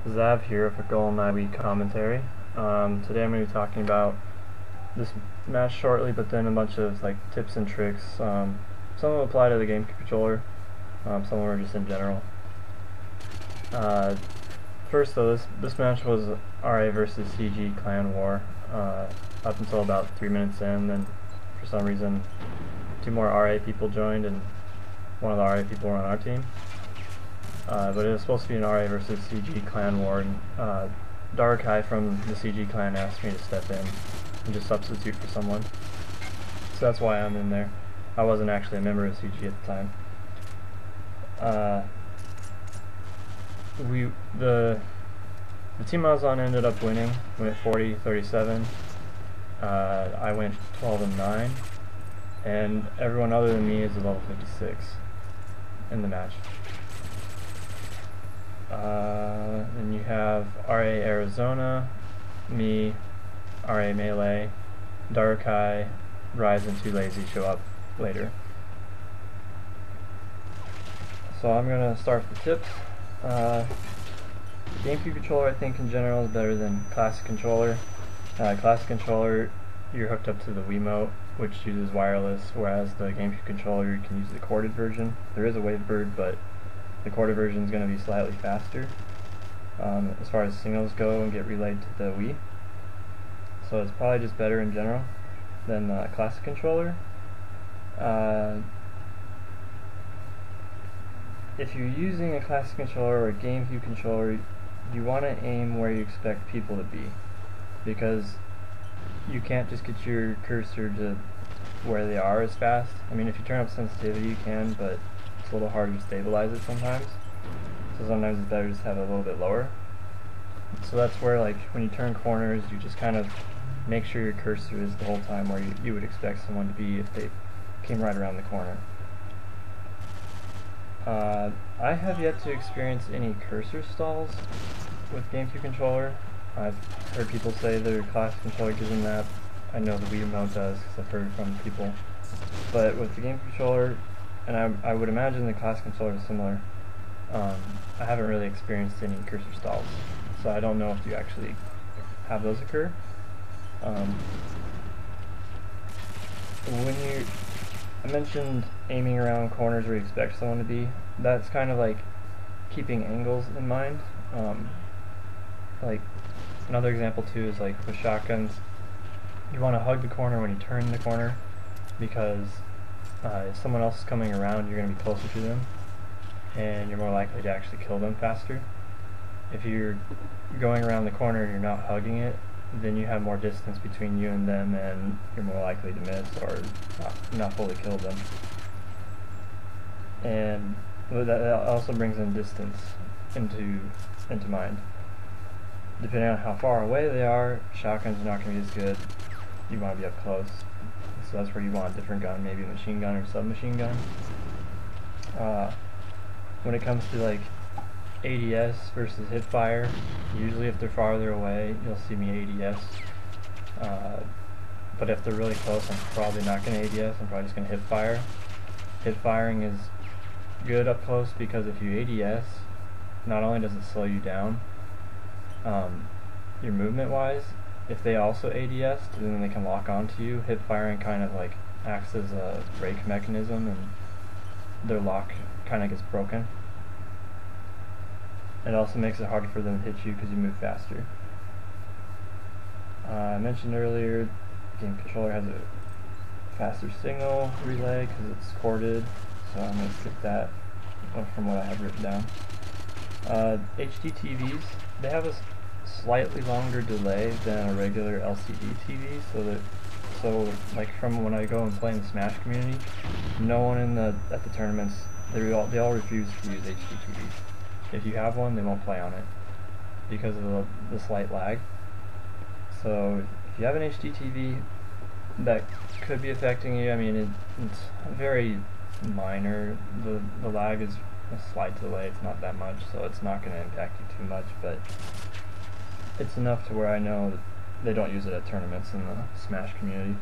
Zav here for Goal My Week commentary. Today I'm going to be talking about this match shortly, but then a bunch of tips and tricks. Some of them apply to the game controller, some of them are just in general. First though, this match was RA versus CG Clan War, up until about 3 minutes in. Then for some reason 2 more RA people joined and one of the RA people were on our team. But it was supposed to be an RA versus CG Clan War, and Darukai from the CG Clan asked me to step in and just substitute for someone. So that's why I'm in there. I wasn't actually a member of CG at the time. The team I was on ended up winning. Went 40-37. I went 12-9, and everyone other than me is a level 56 in the match. Then you have RA Arizona, me, RA Melee, Darukai, Rize, and toolazy show up later. So I'm going to start with the tips. GameCube controller I think in general is better than classic controller. Classic controller, you're hooked up to the Wiimote, which uses wireless, whereas the GameCube controller you can use the corded version. There is a Wavebird, but the corded version is going to be slightly faster as far as signals go and get relayed to the Wii. So it's probably just better in general than the classic controller. If you're using a classic controller or a GameCube controller, you want to aim where you expect people to be, because you can't just get your cursor to where they are as fast. I mean, if you turn up sensitivity you can, but it's a little harder to stabilize it sometimes. So sometimes it's better just to have it a little bit lower. So that's where, when you turn corners, you just kind of make sure your cursor is the whole time where you would expect someone to be if they came right around the corner. I have yet to experience any cursor stalls with GameCube controller. I've heard people say their classic controller gives them that. I know the Wiimote does because I've heard it from people. But with the GameCube controller, and I would imagine the classic controller is similar, I haven't really experienced any cursor stalls. So I don't know if you actually have those occur. I mentioned aiming around corners where you expect someone to be. That's kind of like keeping angles in mind. Another example too is with shotguns. You want to hug the corner when you turn the corner, because if someone else is coming around, you're going to be closer to them, and you're more likely to actually kill them faster. If you're going around the corner and you're not hugging it, then you have more distance between you and them, and you're more likely to miss or not fully kill them. And that also brings in distance into mind. Depending on how far away they are, shotguns are not going to be as good. You want to be up close, so that's where you want a different gun, maybe a machine gun or submachine gun. When it comes to ADS versus hipfire, usually if they're farther away, you'll see me ADS. But if they're really close, I'm probably not going to ADS. I'm probably just going to hipfire. Hipfiring is good up close because if you ADS, not only does it slow you down, your movement-wise, if they also ADS, then they can lock onto you. Hipfiring kind of acts as a brake mechanism, and their lock kind of gets broken. It also makes it harder for them to hit you because you move faster. I mentioned earlier, game controller has a faster signal relay because it's corded, so I'm going to skip that from what I have written down. HD TVs, they have a slightly longer delay than a regular LCD TV, so from when I go and play in the Smash community, no one at the tournaments, they all refuse to use HD TVs. If you have one, they won't play on it because of the slight lag. So if you have an HD TV, that could be affecting you. I mean, it's very minor. The lag is a slight delay. It's not that much, so it's not going to impact you too much. But it's enough to where I know that they don't use it at tournaments in the Smash community.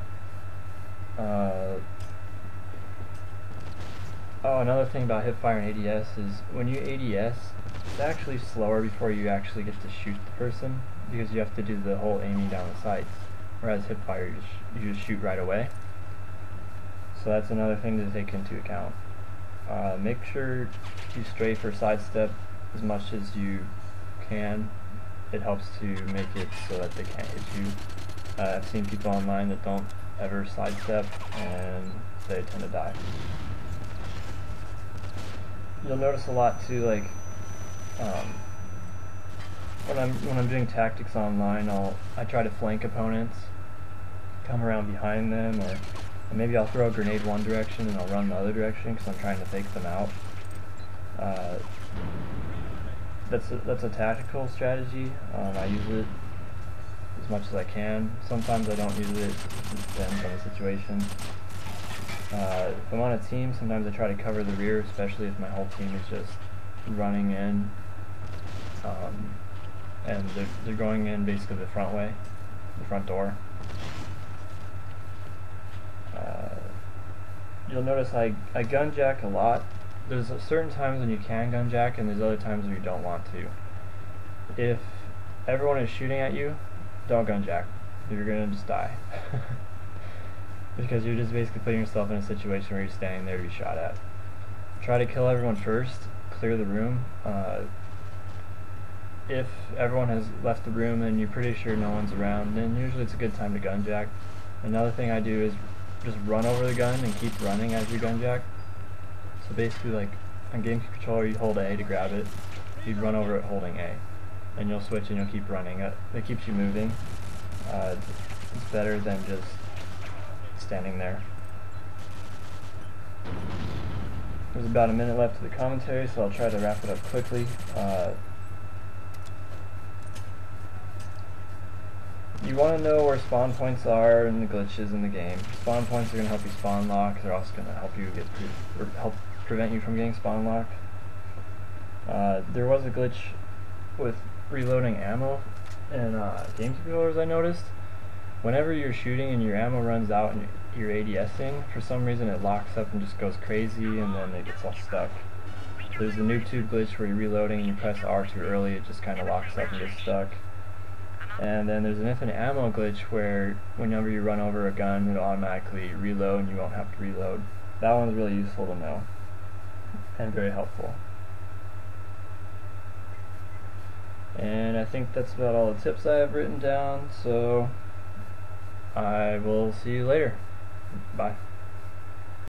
Oh, another thing about hipfire and ADS is when you ADS, it's actually slower before you actually get to shoot the person, because you have to do the whole aiming down the sights, whereas hipfire you just shoot right away. So that's another thing to take into account. Make sure you strafe or sidestep as much as you can. It helps to make it so that they can't hit you. I've seen people online that don't ever sidestep and they tend to die. You'll notice a lot too, like when I'm doing tactics online, I try to flank opponents, come around behind them, or maybe I'll throw a grenade one direction and I'll run the other direction because I'm trying to fake them out. That's a tactical strategy. I use it as much as I can. Sometimes I don't use it. It depends on the situation. If I'm on a team, sometimes I try to cover the rear, especially if my whole team is just running in, and they're going in basically the front way, the front door. You'll notice I gun jack a lot. There's certain times when you can gun jack, and there's other times where you don't want to. If everyone is shooting at you, don't gun jack. You're gonna just die. Because you're just basically putting yourself in a situation where you're standing there to be shot at. Try to kill everyone first, clear the room. If everyone has left the room and you're pretty sure no one's around, then usually it's a good time to gun jack. Another thing I do is just run over the gun and keep running as you gun jack. So basically, like on game controller, you hold A to grab it, you'd run over it holding A, and you'll switch and you'll keep running. That keeps you moving. It's better than just standing there. There's about a minute left of the commentary, so I'll try to wrap it up quickly. You want to know where spawn points are and the glitches in the game. Spawn points are going to help you spawn lock. They're also going to help you help prevent you from getting spawn locked. There was a glitch with reloading ammo in game controllers, I noticed. Whenever you're shooting and your ammo runs out and you're ADSing, for some reason it locks up and just goes crazy, and then it gets all stuck. There's the noob tube glitch where you're reloading and you press R too early, it just kind of locks up and gets stuck. And then there's an infinite ammo glitch where whenever you run over a gun, it'll automatically reload and you won't have to reload. That one's really useful to know and very helpful. And I think that's about all the tips I have written down, so I will see you later. Bye.